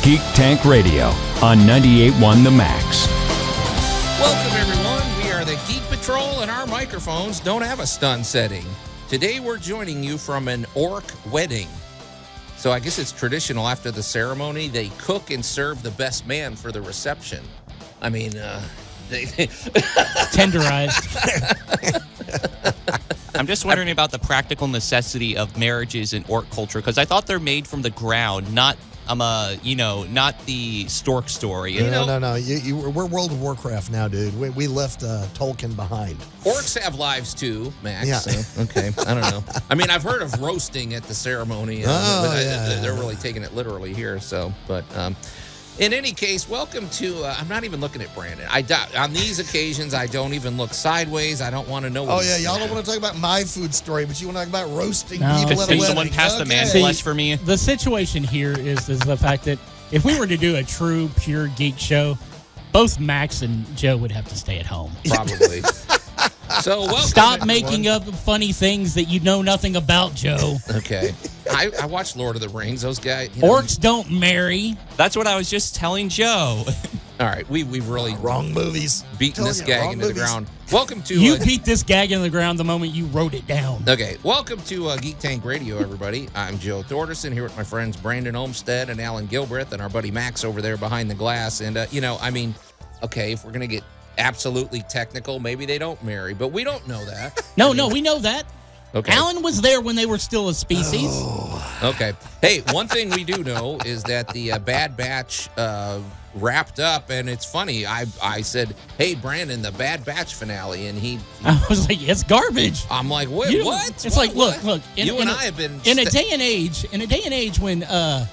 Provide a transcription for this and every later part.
Geek Tank Radio on 98.1 The Max. Welcome, everyone. We are the Geek Patrol, and our microphones don't have a stun setting. Today, we're joining you from an orc wedding. So I guess it's traditional after the ceremony, they cook and serve the best man for the reception. I mean, tenderized. I'm just wondering about the practical necessity of marriages in orc culture, because I thought they're made from the ground, not not the stork story. No. We're World of Warcraft now, dude. We left Tolkien behind. Orcs have lives too, Max. Yeah. So, okay, I don't know. I mean, I've heard of roasting at the ceremony. They're really taking it literally here. So, but in any case, welcome to. I'm not even looking at Brandon. On these occasions, I don't even look sideways. I don't want to know. Y'all don't want to talk about my food story, but you want to talk about roasting people Just at a take wedding. someone past the man flesh for me. The situation here is the fact that if we were to do a true, pure geek show, both Max and Joe would have to stay at home. Probably. So welcome. Stop making up funny things that you know nothing about, Joe. Okay. I watched Lord of the Rings. Those guys. Orcs don't marry. That's what I was just telling Joe. All right, we've really wrong movies. Beaten this gag into the ground. Welcome to you beat this gag into the ground the moment you wrote it down. Okay, welcome to Geek Tank Radio, everybody. I'm Joe Thorderson here with my friends Brandon Olmstead and Alan Gilbreth and our buddy Max over there behind the glass. And okay, if we're gonna get absolutely technical, maybe they don't marry, but we don't know that. No, we know that. Okay. Alan was there when they were still a species. Okay. Hey, one thing we do know is that the Bad Batch wrapped up, and it's funny. I said, "Hey, Brandon, the Bad Batch finale," and I was like, "It's garbage." I'm like, "What? What?" It's like, look. You and I have been in a day and age when, at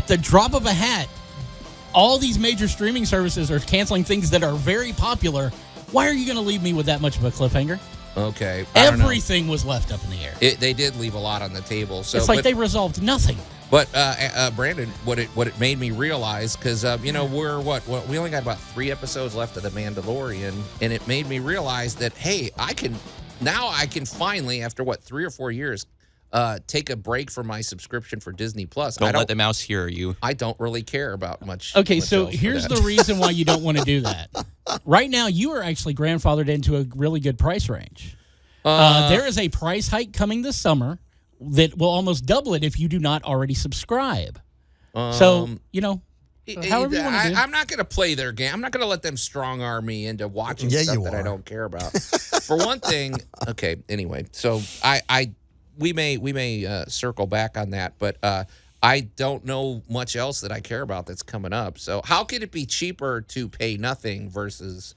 the drop of a hat, all these major streaming services are canceling things that are very popular. Why are you going to leave me with that much of a cliffhanger? Okay. Everything was left up in the air. They did leave a lot on the table. So it's like they resolved nothing. But Brandon, what it made me realize, because we're we only got about 3 episodes left of The Mandalorian, and it made me realize that hey, I can finally, after 3 or 4 years, take a break from my subscription for Disney Plus. Don't let the mouse hear you. I don't really care about much. Okay, much so else here's the reason why you don't want to do that. Right now, you are actually grandfathered into a really good price range. There is a price hike coming this summer that will almost double it if you do not already subscribe. However you want to do. I'm not going to play their game. I'm not going to let them strong arm me into watching stuff that I don't care about. For one thing, okay. Anyway, so we may circle back on that, but I don't know much else that I care about that's coming up. So how could it be cheaper to pay nothing versus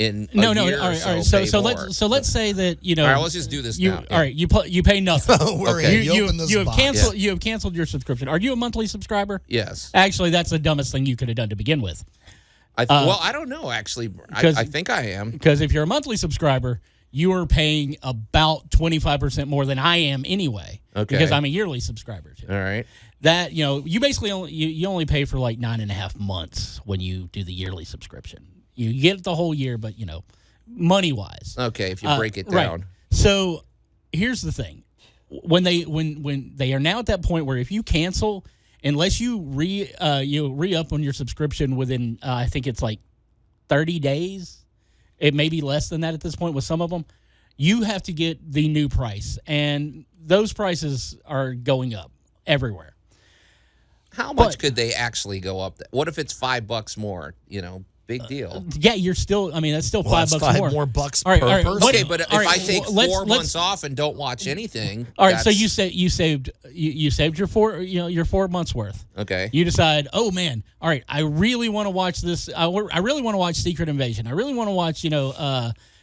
in a year all right. So let's say that All right, let's just do this now. All right, you pay nothing. Okay. You have canceled your subscription. Are you a monthly subscriber? Yes. Actually, that's the dumbest thing you could have done to begin with. I don't know. Actually, I think I am. Because if you're a monthly subscriber, you are paying about 25% more than I am anyway. Okay. Because I'm a yearly subscriber too. All right. That you basically only pay for like 9.5 months when you do the yearly subscription. You get it the whole year, but money wise. Okay, if you break it down. Right. So here's the thing: when they are now at that point where if you cancel, unless you re-up on your subscription within I think it's like 30 days, it may be less than that at this point with some of them, you have to get the new price, and those prices are going up everywhere. How much could they actually go up? What if it's $5 more? Big deal. Yeah, you're still. I mean, that's still $5 $5 more bucks per person. Okay, but if I take 4 months off and don't watch anything, all right. So you saved your 4 months worth. Okay. You decide, oh man, all right, I really want to watch this. I really want to watch Secret Invasion. I really want to watch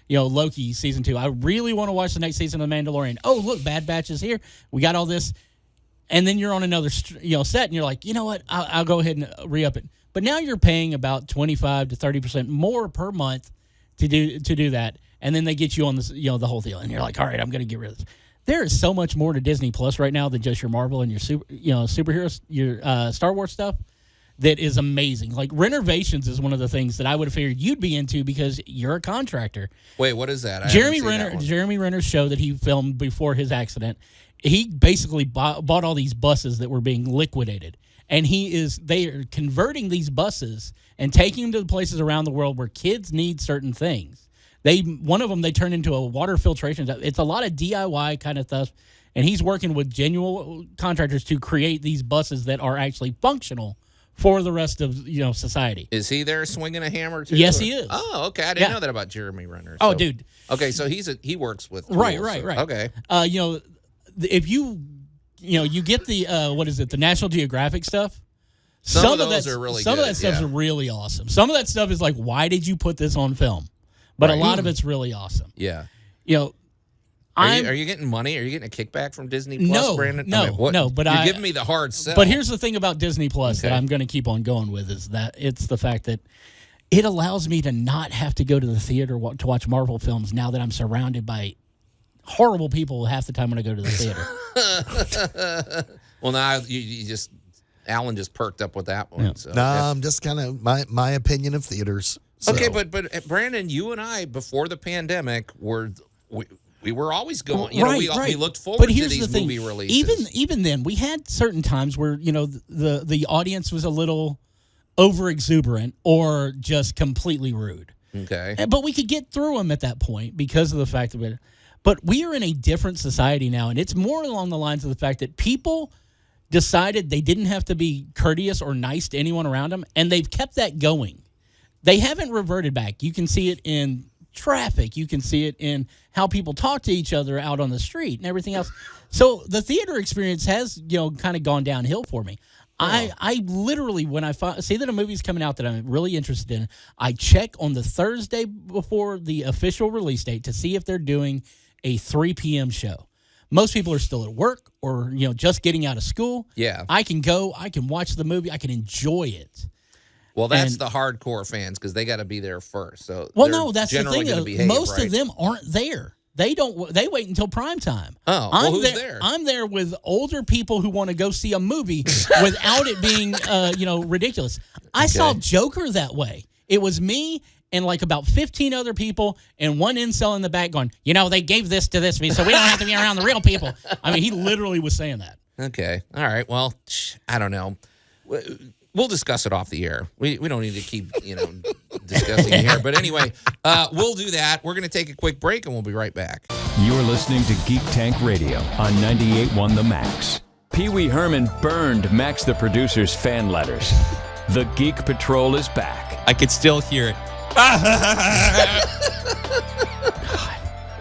Loki season 2. I really want to watch the next season of The Mandalorian. Oh look, Bad Batch is here. We got all this, and then you're on another set, and you're like, you know what? I'll go ahead and re-up it. But now you're paying about 25 to 30% more per month to do that, and then they get you on this, the whole deal, and you're like, all right, I'm going to get rid of this. There is so much more to Disney Plus right now than just your Marvel and your superheroes, your Star Wars stuff. That is amazing. Like renovations is one of the things that I would have figured you'd be into because you're a contractor. Wait, what is that? Jeremy Renner's show that he filmed before his accident he basically bought all these buses that were being liquidated. And they are converting these buses and taking them to the places around the world where kids need certain things. One of them they turn into a water filtration. It's a lot of DIY kind of stuff. And he's working with genuine contractors to create these buses that are actually functional for the rest of society. Is he there swinging a hammer too? Yes, he is. Oh, okay. I didn't know that about Jeremy Renner. Oh, dude. Okay, so he works with tools, right. Okay. If you get the what is it? The National Geographic stuff. Some of those are really some good. Of that stuff is really awesome. Some of that stuff is like, why did you put this on film? But a lot of it's really awesome. Yeah. Are you getting money? Are you getting a kickback from Disney Plus, No, Brandon? no. But you're giving me the hard sell. But here's the thing about Disney Plus that I'm going to keep on going with is that it's the fact that it allows me to not have to go to the theater to watch Marvel films now that I'm surrounded by horrible people half the time when I go to the theater. Well, now Alan just perked up with that one. Yeah. So, I'm just kind of my opinion of theaters. So. Okay, but Brandon, you and I before the pandemic we were always going. We looked forward to these movie releases. Even then, we had certain times where the audience was a little over exuberant or just completely rude. Okay, but we could get through them at that point because of the fact of it. But we are in a different society now, and it's more along the lines of the fact that people decided they didn't have to be courteous or nice to anyone around them, and they've kept that going. They haven't reverted back. You can see it in traffic. You can see it in how people talk to each other out on the street and everything else. So the theater experience has, kind of gone downhill for me. I literally, when I see that a movie's coming out that I'm really interested in, I check on the Thursday before the official release date to see if they're doing a 3 p.m. show. Most people are still at work or, just getting out of school. Yeah. I can go, I can watch the movie, I can enjoy it. Well, that's the hardcore fans because they got to be there first. So that's the thing. Most of them aren't there. They don't. They wait until prime time. Oh, who's there? I'm there with older people who want to go see a movie without it being, ridiculous. I saw Joker that way. It was me and like about 15 other people and one incel in the back going, they gave this to this, so we don't have to be around the real people. I mean, he literally was saying that. Okay. All right. Well, I don't know. We'll discuss it off the air. We don't need to keep, discussing it here. But anyway, we'll do that. We're going to take a quick break, and we'll be right back. You're listening to Geek Tank Radio on 98.1 The Max. Pee Wee Herman burned Max the producer's fan letters. The Geek Patrol is back. I could still hear it.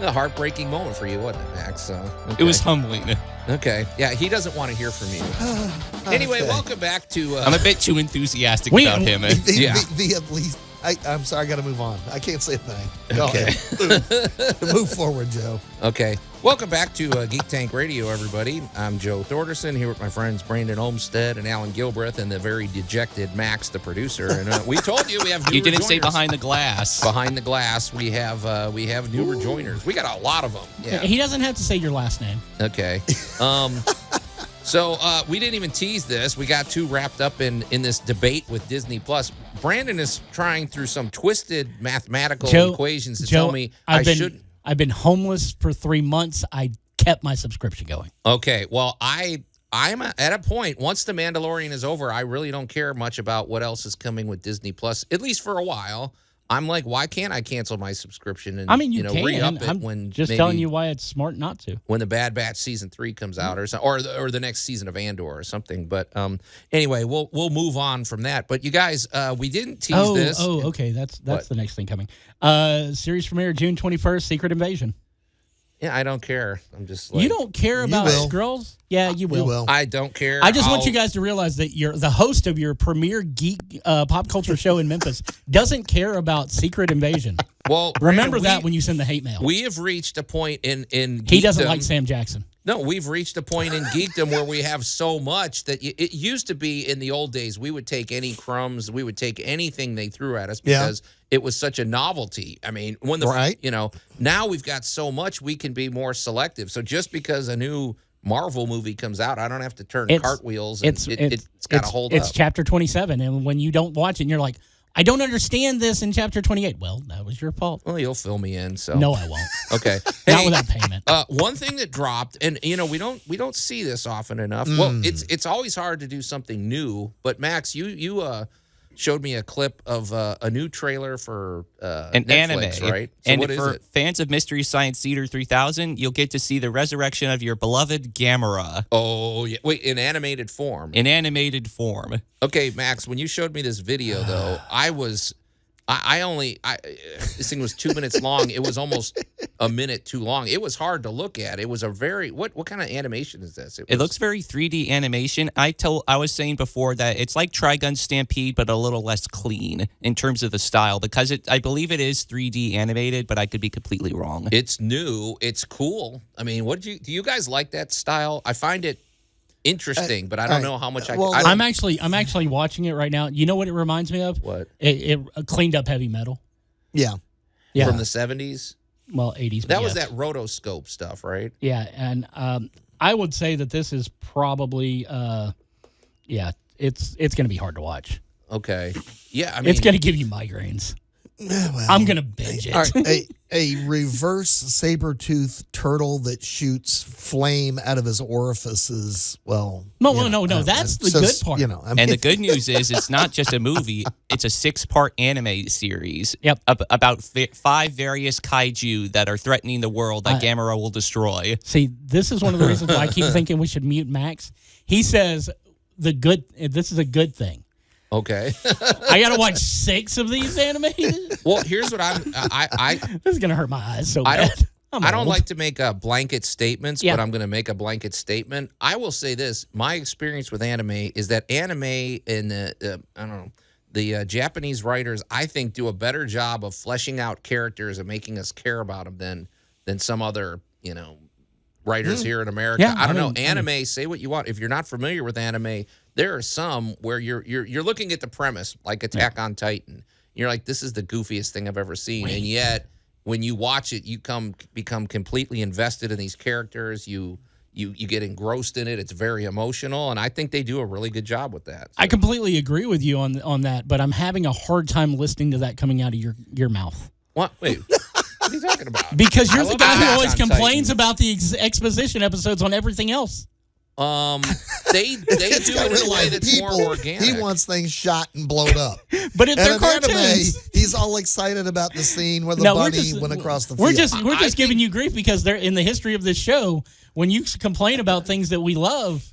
A heartbreaking moment for you, wasn't it, Max? It was humbling. Okay. Yeah, he doesn't want to hear from you. Anyway, welcome back to... I'm a bit too enthusiastic about him. At least... I'm sorry, I got to move on. I can't say a thing. Okay. Move forward, Joe. Okay. Welcome back to Geek Tank Radio, everybody. I'm Joe Thorderson here with my friends Brandon Olmstead and Alan Gilbreth and the very dejected Max, the producer. And we told you we have new You didn't rejoiners. say behind the glass. Behind the glass, we have new rejoiners. We got a lot of them. Yeah. He doesn't have to say your last name. Okay. So we didn't even tease this. We got too wrapped up in this debate with Disney Plus. Brandon is trying through some twisted mathematical equations to tell me I've been homeless for 3 months. I kept my subscription going. Okay. Well, I'm at a point, once The Mandalorian is over, I really don't care much about what else is coming with Disney Plus, at least for a while. I'm like, why can't I cancel my subscription and you can. re-up it I'm when just telling you why it's smart not to. When the Bad Batch season 3 comes out, or the next season of Andor or something. But anyway, we'll move on from that. But you guys, we didn't tease this. Oh, okay, that's the next thing coming. Series premiere June 21st, Secret Invasion. Yeah, I don't care. I'm just like... You don't care about Skrulls? Yeah, you will. You will. I don't care. I just want you guys to realize that you're the host of your premier geek pop culture show in Memphis doesn't care about Secret Invasion. Well, remember that when you send the hate mail. We have reached a point in geekdom. He doesn't like Sam Jackson. No, we've reached a point in geekdom where we have so much that it used to be in the old days, we would take any crumbs, we would take anything they threw at us because it was such a novelty. I mean, when now we've got so much, we can be more selective. So just because a new Marvel movie comes out, I don't have to turn cartwheels. And it's got to hold up. It's chapter 27, and when you don't watch it, and you're like, I don't understand this in chapter 28. Well, that was your fault. Well, you'll fill me in. So No, I won't. Okay. Not without payment. One thing that dropped, and we don't see this often enough. Well, it's always hard to do something new. But Max, you showed me a clip of a new trailer for an Netflix, anime, right? So and what is for it? fans of Mystery Science Theater 3000, you'll get to see the resurrection of your beloved Gamera Oh yeah, wait, in animated form. in animated form. Okay, Max, when you showed me this video, though, this thing was 2 minutes long. It was almost a minute too long. It was hard to look at. It was a very, what kind of animation is this? It looks very 3D animation. I was saying before that it's like Trigun Stampede, but a little less clean in terms of the style, because I believe it is 3D animated, but I could be completely wrong. It's new. It's cool. I mean, do you guys like that style? I find it interesting, but I don't know how much I'm actually watching it right now. You know what it reminds me of? What? It cleaned up heavy metal. Yeah. From the 70s? Well, 80s. That was that rotoscope stuff, right? Yeah, and I would say that this is probably, it's going to be hard to watch. Okay. Yeah, I mean, it's going to give you migraines. Well, I'm going to binge it. all right, a reverse saber-toothed turtle that shoots flame out of his orifices. Well, no. That's the good part. And the good news is it's not just a movie. It's a 6-part anime series. Yep. About 5 various kaiju that are threatening the world that Gamera will destroy. See, this is one of the reasons why I keep thinking we should mute Max. He says this is a good thing. Okay. I got to watch 6 of these animated. Well, here's what This is going to hurt my eyes so bad. I don't like to make blanket statements, Yeah. but I'm going to make a blanket statement. I will say this. My experience with anime is that anime and the Japanese writers, I think, do a better job of fleshing out characters and making us care about them than some other, writers here in America. Yeah, I don't know. Anime, say what you want. If you're not familiar with anime, there are some where you're looking at the premise, like Attack on Titan. You're like, this is the goofiest thing I've ever seen. And yet, when you watch it, you become completely invested in these characters. You get engrossed in it. It's very emotional, and I think they do a really good job with that. So. I completely agree with you on that, but I'm having a hard time listening to that coming out of your mouth. What? Wait. What are you talking about? Because you're the guy who Attack always on complains Titan. about the exposition episodes on everything else. They do it in a way that's more organic. He wants things shot and blown up. But if And they're in cartoons, anime, he's all excited about the scene where the bunny went across the field. We're just giving you grief because they're in the history of this show. When you complain about things that we love,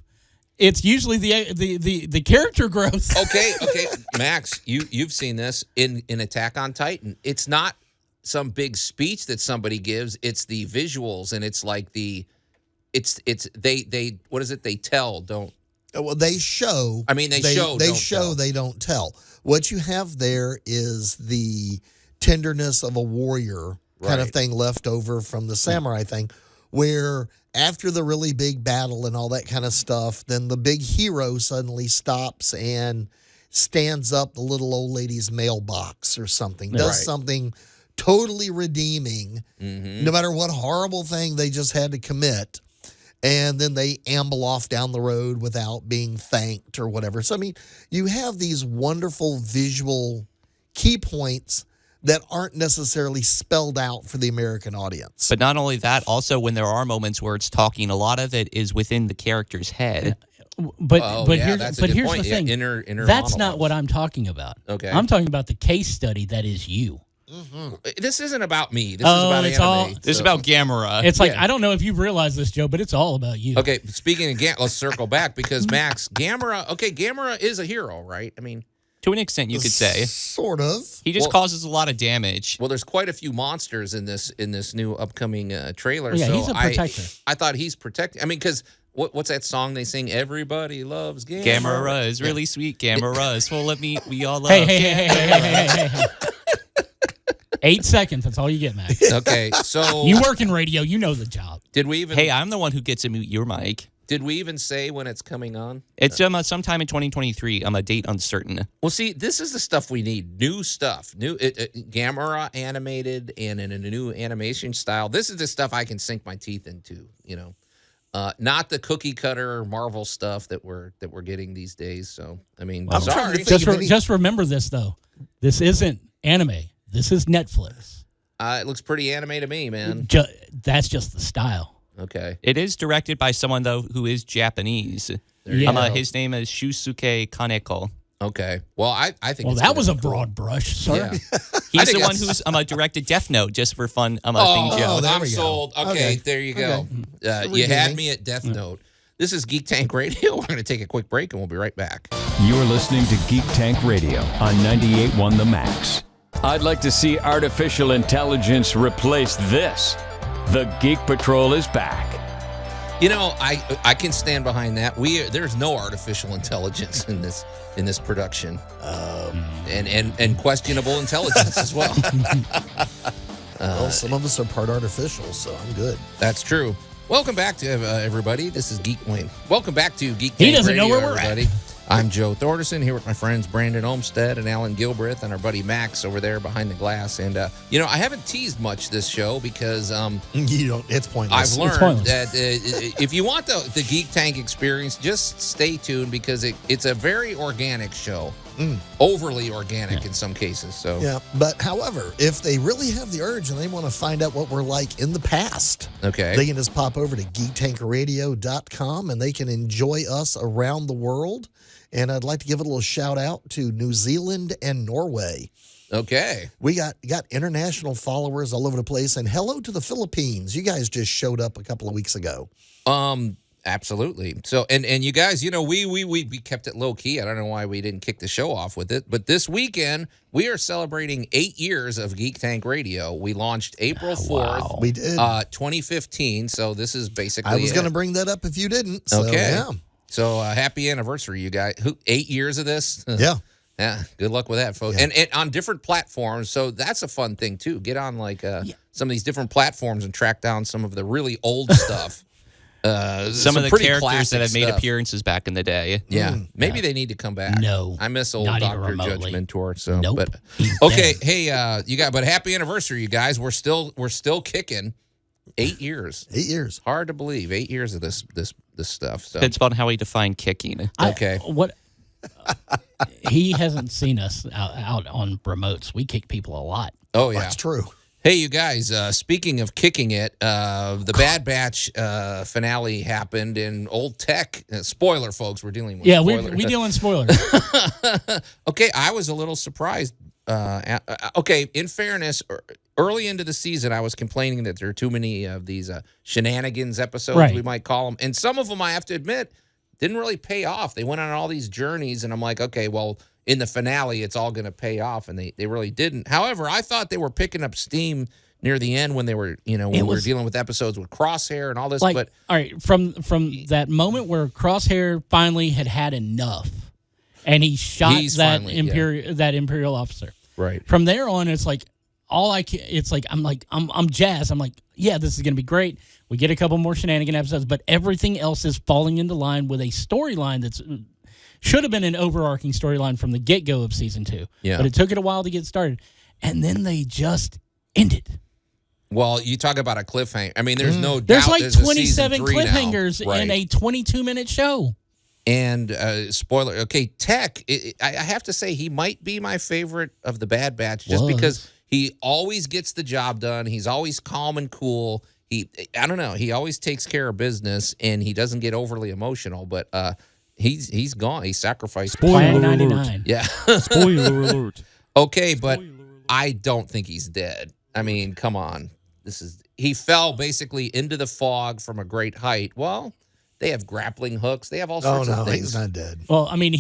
it's usually the character growth. Okay, Max, you've seen this in Attack on Titan. It's not some big speech that somebody gives. It's the visuals, and it's like they what is it? They tell, don't. Well, they show. I mean, they show. They don't show. tell. They don't tell. What you have there is the tenderness of a warrior kind of thing left over from the samurai thing, where after the really big battle and all that kind of stuff, then the big hero suddenly stops and stands up the little old lady's mailbox or something, does something totally redeeming, no matter what horrible thing they just had to commit. And then they amble off down the road without being thanked or whatever. So, I mean, you have these wonderful visual key points that aren't necessarily spelled out for the American audience. But not only that, also when there are moments where it's talking, a lot of it is within the character's head. But here's point. the thing. Inner That's monologues. not what I'm talking about. Okay. I'm talking about the case study that is you. This isn't about me. This is about anime. This is about Gamera. It's like, I don't know if you've realized this, Joe, but it's all about you. Okay, speaking of let's circle back because Max, Gamera is a hero, right? I mean, to an extent, you could say. Sort of. He just causes a lot of damage. Well, there's quite a few monsters in this new upcoming trailer. Yeah, so he's a protector. I thought he's protecting. I mean, because what's that song they sing? Everybody loves Gamera. Gamera is really sweet. Gamera is full of meat. We all love Hey. 8 seconds. That's all you get, Max. Okay, so You work in radio. You know the job. did we even? Hey, I'm the one who gets to mute your mic. Did we even say when it's coming on? It's sometime in 2023. I'm a date uncertain. Well, see, this is the stuff we need. New stuff. Gamera animated and in a new animation style. This is the stuff I can sink my teeth into, not the cookie cutter Marvel stuff that we're getting these days. So, I mean, sorry. Just remember this, though. This isn't anime. This is Netflix. It looks pretty anime to me, man. That's just the style. Okay. It is directed by someone, though, who is Japanese. His name is Shusuke Kaneko. Okay. Well, I think. Well, that was a broad brush, sir. Yeah. He's the one who's directed Death Note just for fun. Thing joke. I'm sold. Okay, there you go. You had me at Death Note. This is Geek Tank Radio. We're going to take a quick break, and we'll be right back. You're listening to Geek Tank Radio on 98.1 The Max. I'd like to see artificial intelligence replace this. The Geek Patrol is back. You know, I can stand behind that. There's no artificial intelligence in this production, and questionable intelligence as well. Well, some of us are part artificial, so I'm good. That's true. Welcome back to everybody. This is Geek Wayne. Welcome back to Geek Tank He doesn't Radio, know where we're everybody. I'm Joe Thorderson here with my friends Brandon Olmstead and Alan Gilbreth and our buddy Max over there behind the glass. And, I haven't teased much this show because you don't. It's pointless. I've learned that if you want the Geek Tank experience, just stay tuned because it's a very organic show. Overly organic in some cases. So yeah, but however, if they really have the urge and they want to find out what we're like in the past, they can just pop over to geektankradio.com and they can enjoy us around the world. And I'd like to give a little shout out to New Zealand and Norway. Okay. We got international followers all over the place. And hello to the Philippines. You guys just showed up a couple of weeks ago. Absolutely. So, and you guys, we kept it low key. I don't know why we didn't kick the show off with it, but this weekend we are celebrating 8 years of Geek Tank Radio. We launched April 4th. Wow. We did. 2015. So this is basically I was going to bring that up if you didn't. So, okay. Yeah. So happy anniversary, you guys. 8 years of this? Yeah. Yeah. Good luck with that, folks. Yeah. And on different platforms. So that's a fun thing, too. Get on some of these different platforms and track down some of the really old stuff. Some of the characters that have made appearances back in the day. Yeah. Maybe they need to come back. No. I miss old Not even Dr. Judge remotely. Mentor. So, Nope. But He's okay. dead. Hey, but happy anniversary, you guys. We're still kicking. 8 years. 8 years. Hard to believe. 8 years of this stuff. So Depends on how we define kicking. okay. He hasn't seen us out on remotes. We kick people a lot. Oh yeah. That's true. Hey, you guys, speaking of kicking it, the Bad Batch finale happened in Old Tech. Spoiler, folks, we're dealing with spoilers. we deal in spoilers. Okay, I was a little surprised. Okay, in fairness, early into the season, I was complaining that there are too many of these shenanigans episodes, Right. we might call them. And some of them, I have to admit, didn't really pay off. They went on all these journeys, and I'm like, okay, well, in the finale, it's all going to pay off, and they really didn't. However, I thought they were picking up steam near the end when they were, we were dealing with episodes with Crosshair and all this. Like, but all right, from that moment where Crosshair finally had enough, and he shot that Imperial officer. right, From there on, it's like I'm jazzed. I'm like, yeah, this is gonna be great. We get a couple more shenanigan episodes, but everything else is falling into line with a storyline that's should have been an overarching storyline from the get-go of season 2. Yeah. But it took it a while to get started, and then they just ended. well, you talk about a cliffhanger. I mean, there's no doubt. There's like a season 27 3 now. cliffhangers Right. in a 22-minute show. And spoiler, okay, Tech, I have to say he might be my favorite of the Bad Batch just because he always gets the job done. He's always calm and cool. I don't know, he always takes care of business and he doesn't get overly emotional, but he's gone. He sacrificed. Plan 99. Yeah. Spoiler alert. Okay, but I don't think he's dead. I mean, come on. He fell basically into the fog from a great height. Well, they have grappling hooks. They have all sorts of things. He's not dead. Well, I mean,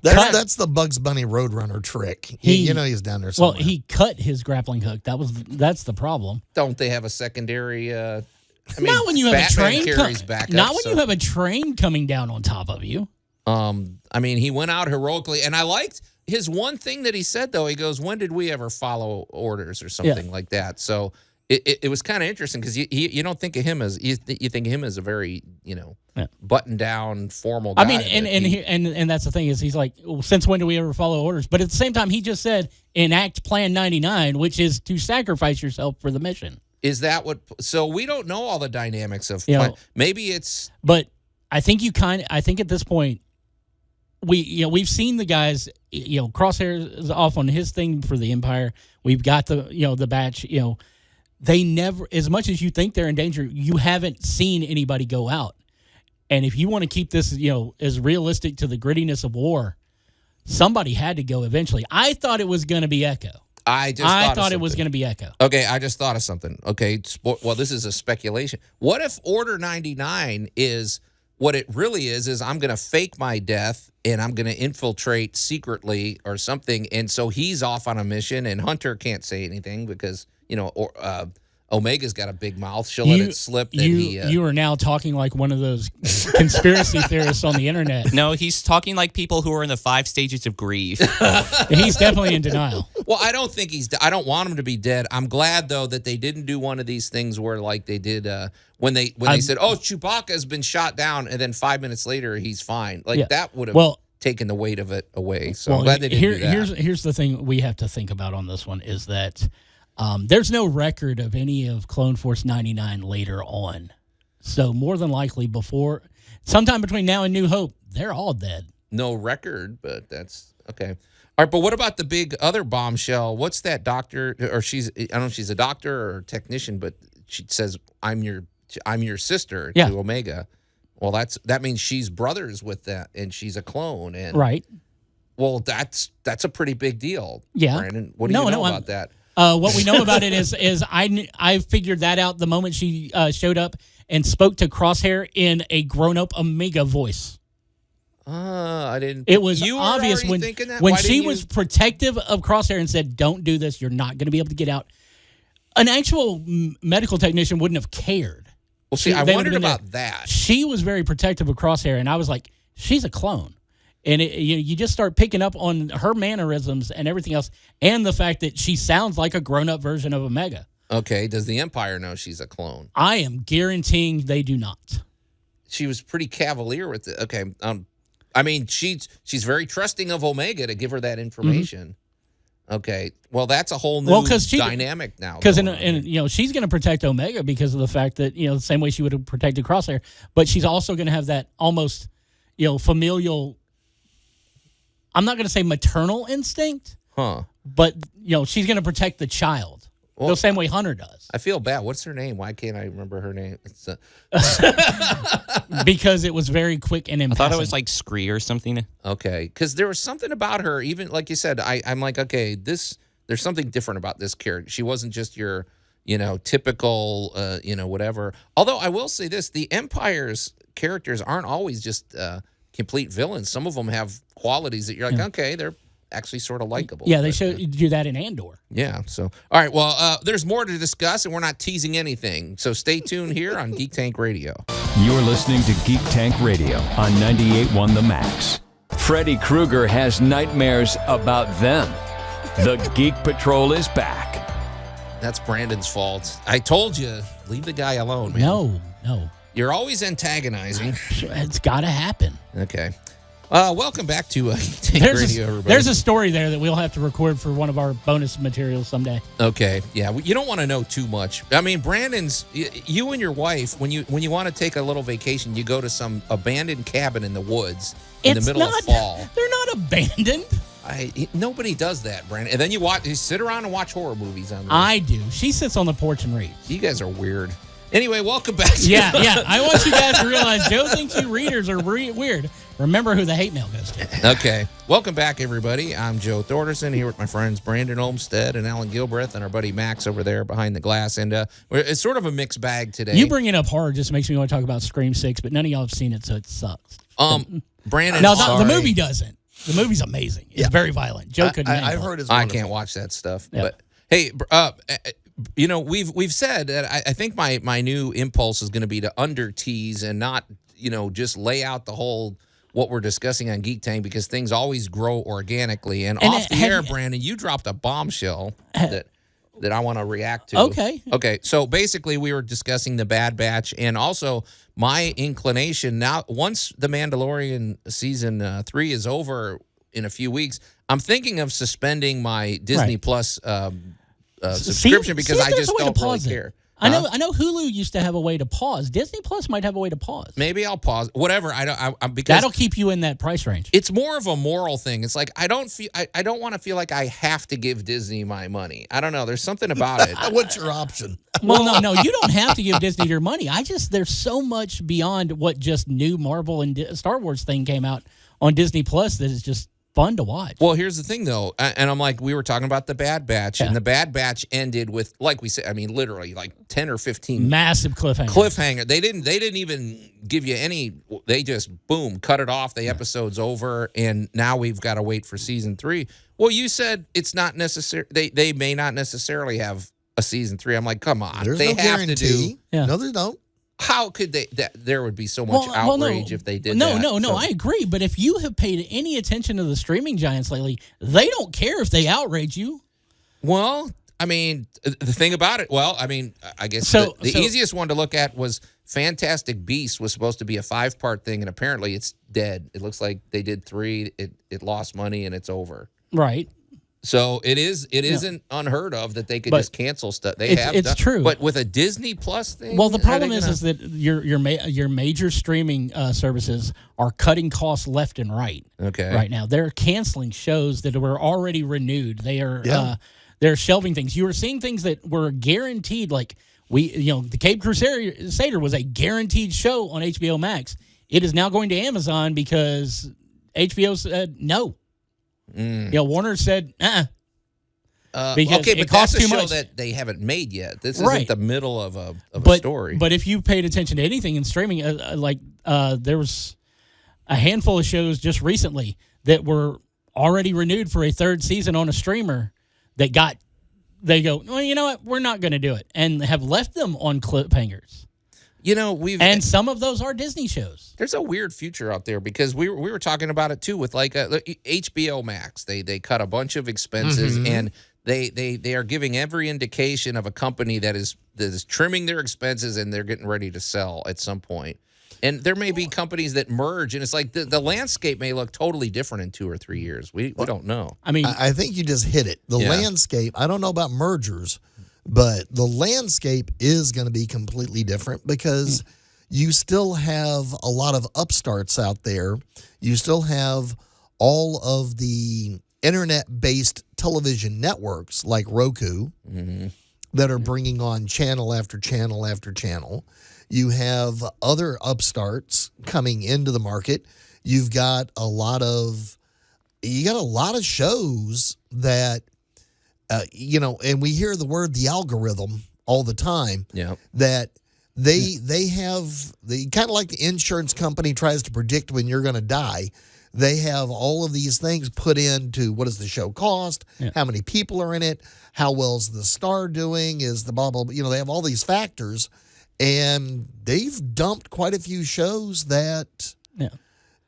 That's the Bugs Bunny Roadrunner trick. He's down there somewhere. Well, he cut his grappling hook. That's the problem. Don't they have a secondary? I mean, Not when you have Batman a train. carries backup, Not when so- you have a train coming down on top of you. I mean, he went out heroically, and I liked his one thing that he said though. He goes, "When did we ever follow orders or something like that?" So it was kind of interesting because you don't think of him as you think of him as a very button down formal guy. I mean, and that's the thing is he's like, well, since when do we ever follow orders? But at the same time, he just said enact Plan 99, which is to sacrifice yourself for the mission. Is that what? So we don't know all the dynamics of Maybe maybe it's. But I think I think at this point, we've seen the guys. Crosshair is off on his thing for the Empire. We've got the batch. They never, as much as you think they're in danger, you haven't seen anybody go out. And if you want to keep this, as realistic to the grittiness of war, somebody had to go eventually. I thought it was going to be Echo. I thought it was going to be Echo. Okay, I just thought of something. Okay, well, this is a speculation. What if Order 99 is what it really is I'm going to fake my death and I'm going to infiltrate secretly or something, and so he's off on a mission, and Hunter can't say anything because Omega's got a big mouth. She'll let it slip that you are now talking like one of those conspiracy theorists on the internet. No, he's talking like people who are in the 5 stages of grief. He's definitely in denial. Well, I don't think I don't want him to be dead. I'm glad though that they didn't do one of these things where like they did when they said, "Oh, Chewbacca has been shot down," and then 5 minutes later he's fine. Like that would have taken the weight of it away. So I'm glad they didn't do that. Here's the thing we have to think about on this one is that. There's no record of any of Clone Force 99 later on. So more than likely sometime between now and New Hope, they're all dead. No record, but that's okay. All right, but what about the big other bombshell? What's that doctor, or I don't know if she's a doctor or a technician, but she says, I'm your sister to Omega. Well, that means she's brothers with that, and she's a clone. And right. Well, that's a pretty big deal, yeah. Brandon. What do you know about that? What we know about it is I figured that out the moment she showed up and spoke to Crosshair in a grown-up Omega voice. I didn't. It was you were obvious when she was protective of Crosshair and said, "Don't do this. You're not going to be able to get out." An actual medical technician wouldn't have cared. Well, see, I wondered about that. She was very protective of Crosshair, and I was like, "She's a clone." And you just start picking up on her mannerisms and everything else, and the fact that she sounds like a grown-up version of Omega. Okay, does the Empire know she's a clone? I am guaranteeing they do not. She was pretty cavalier with it. Okay, I mean she's very trusting of Omega to give her that information. Mm-hmm. Okay, well that's a whole new dynamic now. Because she's going to protect Omega because of the fact that the same way she would have protected Crosshair, but she's also going to have that almost familial. I'm not going to say maternal instinct, but she's going to protect the child the same way Hunter does. I feel bad. What's her name? Why can't I remember her name? It's because it was very quick and impassioned. I thought it was like Scree or something. Okay, because there was something about her. Even like you said, I'm like, okay, there's something different about this character. She wasn't just your typical whatever. Although I will say this, the Empire's characters aren't always just complete villains. Some of them have qualities that you're like, okay, they're actually sort of likable. Yeah, they should do that in Andor. Yeah. So, all right. Well, there's more to discuss, and we're not teasing anything. So stay tuned here on Geek Tank Radio. You're listening to Geek Tank Radio on 98.1 The Max. Freddy Krueger has nightmares about them. The Geek Patrol is back. That's Brandon's fault. I told you, leave the guy alone, man. No. You're always antagonizing. It's got to happen. Okay. Welcome back to Geek Tank Radio, everybody. There's a story there that we'll have to record for one of our bonus materials someday. Okay. Yeah. You don't want to know too much. I mean, you and your wife, when you want to take a little vacation, you go to some abandoned cabin in the woods in the middle of fall. They're not abandoned. Nobody does that, Brandon. And then you sit around and watch horror movies on there. I do. She sits on the porch and reads. You guys are weird. Anyway, welcome back. Yeah. I want you guys to realize Joe thinks you readers are weird. Remember who the hate mail goes to. Okay. Welcome back, everybody. I'm Joe Thorderson here with my friends Brandon Olmstead and Alan Gilbreth and our buddy Max over there behind the glass. And it's sort of a mixed bag today. You bringing up horror just makes me want to talk about Scream 6, but none of y'all have seen it, so it sucks. Brandon, no, the movie doesn't. The movie's amazing. It's very violent. Joe couldn't handle it. I've heard it's wonderful. I can't watch that stuff. Yeah. But hey, we've said that I think my new impulse is going to be to under tease and not just lay out the whole what we're discussing on Geek Tank because things always grow organically. And off the air, Brandon, you dropped a bombshell that I want to react to. Okay. So basically, we were discussing the Bad Batch and also my inclination now. Once the Mandalorian season 3 is over in a few weeks, I'm thinking of suspending my Disney Plus subscription because I just don't really care. I know Hulu used to have a way to pause. Disney Plus might have a way to pause. Maybe I'll pause. Whatever. Because that'll keep you in that price range. It's more of a moral thing. It's like I don't want to feel like I have to give Disney my money. I don't know. There's something about it. What's your option? Well, no, you don't have to give Disney your money. There's so much beyond what just new Marvel and Star Wars thing came out on Disney Plus that is just fun to watch. Well, here's the thing, though, and I'm like, we were talking about the Bad Batch, and the Bad Batch ended with, like we said, I mean, literally like 10 or 15 massive cliffhanger. They didn't even give you any. They just boom, cut it off. The episode's over, and now we've got to wait for season 3. Well, you said it's not necessary. They may not necessarily have a season 3. I'm like, come on, There's they no have guarantee. to do. Yeah. No, they don't. How could they? There would be so much outrage if they did that. No, I agree. But if you have paid any attention to the streaming giants lately, they don't care if they outrage you. Well, I mean, the thing about it, I guess the easiest one to look at was Fantastic Beasts was supposed to be a 5-part thing, and apparently it's dead. It looks like they did 3, it lost money, and it's over. Right. So it isn't unheard of that they could just cancel stuff. It's true. But with a Disney Plus thing, well, the problem is that your major streaming services are cutting costs left and right. Okay. Right now, they're canceling shows that were already renewed. They are they're shelving things. You were seeing things that were guaranteed, like the Cape Crusader was a guaranteed show on HBO Max. It is now going to Amazon because HBO said no. Warner said, because okay, it but costs that's a too show much. that they haven't made yet. This Right. isn't the middle of a story. But if you paid attention to anything in streaming, there was a handful of shows just recently that were already renewed for a 3rd season on a streamer that they go, well, you know what, we're not going to do it, and have left them on cliffhangers. And some of those are Disney shows. There's a weird future out there because we were talking about it too with like HBO Max. They cut a bunch of expenses and they are giving every indication of a company that is trimming their expenses and they're getting ready to sell at some point. And there may be companies that merge, and it's like the landscape may look totally different in 2 or 3 years. We don't know. I mean, I think you just hit it. The landscape. I don't know about mergers. But the landscape is going to be completely different because you still have a lot of upstarts out there. You still have all of the internet-based television networks like Roku that are bringing on channel after channel after channel. You have other upstarts coming into the market. You've got a lot of shows that and we hear the word the algorithm all the time. Yeah. That they kind of like the insurance company tries to predict when you're going to die. They have all of these things put into what does the show cost, how many people are in it, how well's the star doing, is the blah, blah, blah. They have all these factors, and they've dumped quite a few shows that,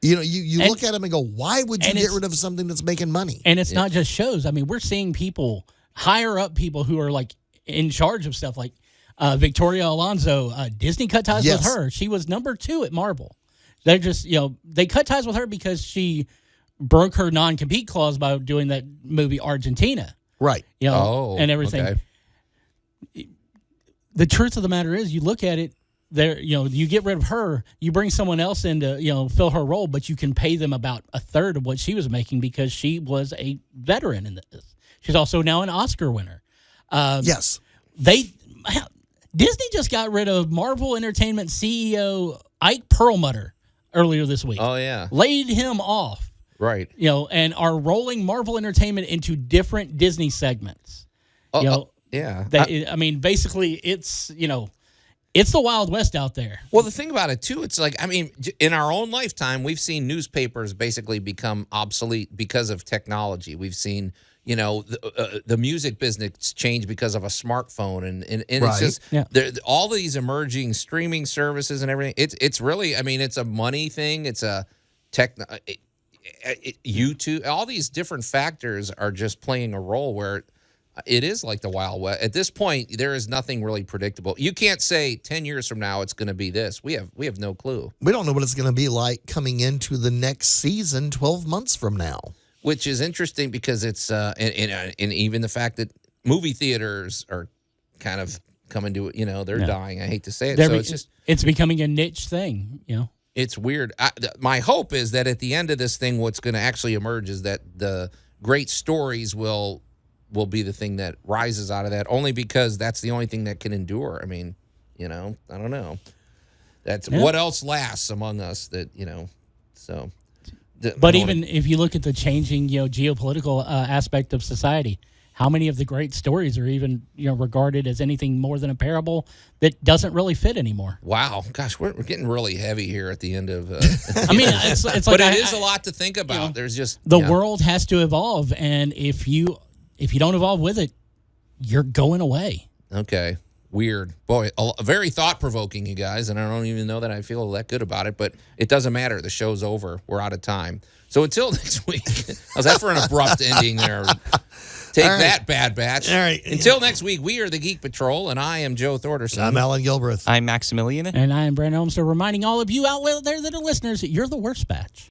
you look at them and go, why would you get rid of something that's making money? And it's not just shows. I mean, we're seeing people, higher up people who are like in charge of stuff like Victoria Alonso. Disney cut ties with her. She was number 2 at Marvel. They're just, they cut ties with her because she broke her non-compete clause by doing that movie Argentina. Right. And everything. Okay. The truth of the matter is, you look at it, you get rid of her, you bring someone else in to, fill her role, but you can pay them about a third of what she was making because she was a veteran in this. She's also now an Oscar winner. Yes. Disney just got rid of Marvel Entertainment CEO Ike Perlmutter earlier this week. Oh, yeah. Laid him off. Right. And are rolling Marvel Entertainment into different Disney segments. Yeah. Basically, it's the Wild West out there. Well, the thing about it, too, it's like, in our own lifetime, we've seen newspapers basically become obsolete because of technology. We've seen, the music business change because of a smartphone. And it's just all these emerging streaming services and everything. It's really, it's a money thing. It's a YouTube. All these different factors are just playing a role where it is like the Wild West. At this point, there is nothing really predictable. You can't say 10 years from now it's going to be this. We have no clue. We don't know what it's going to be like coming into the next season 12 months from now. Which is interesting because it's and even the fact that movie theaters are kind of coming to it. You know, they're dying. I hate to say it. It's becoming a niche thing. You know, it's weird. My hope is that at the end of this thing, what's going to actually emerge is that the great stories will be the thing that rises out of that. Only because that's the only thing that can endure. I mean, you know, I don't know. That's what else lasts among us. That so. But even if you look at the changing, geopolitical aspect of society, how many of the great stories are even, regarded as anything more than a parable that doesn't really fit anymore? Wow, gosh, we're getting really heavy here at the end of. I mean, it's like, but it is a lot to think about. There's just the world has to evolve, and if you don't evolve with it, you're going away. Okay. Weird. Boy, very thought-provoking, you guys, and I don't even know that I feel that good about it, but it doesn't matter. The show's over. We're out of time. So until next week. How's that for an abrupt ending there? Take that, Bad Batch. All right. Until next week, we are the Geek Patrol, and I am Joe Thorderson. I'm Alan Gilbreth. I'm Maximilian. And I am Brandon Olmster, reminding all of you out there that are listeners that you're the worst batch.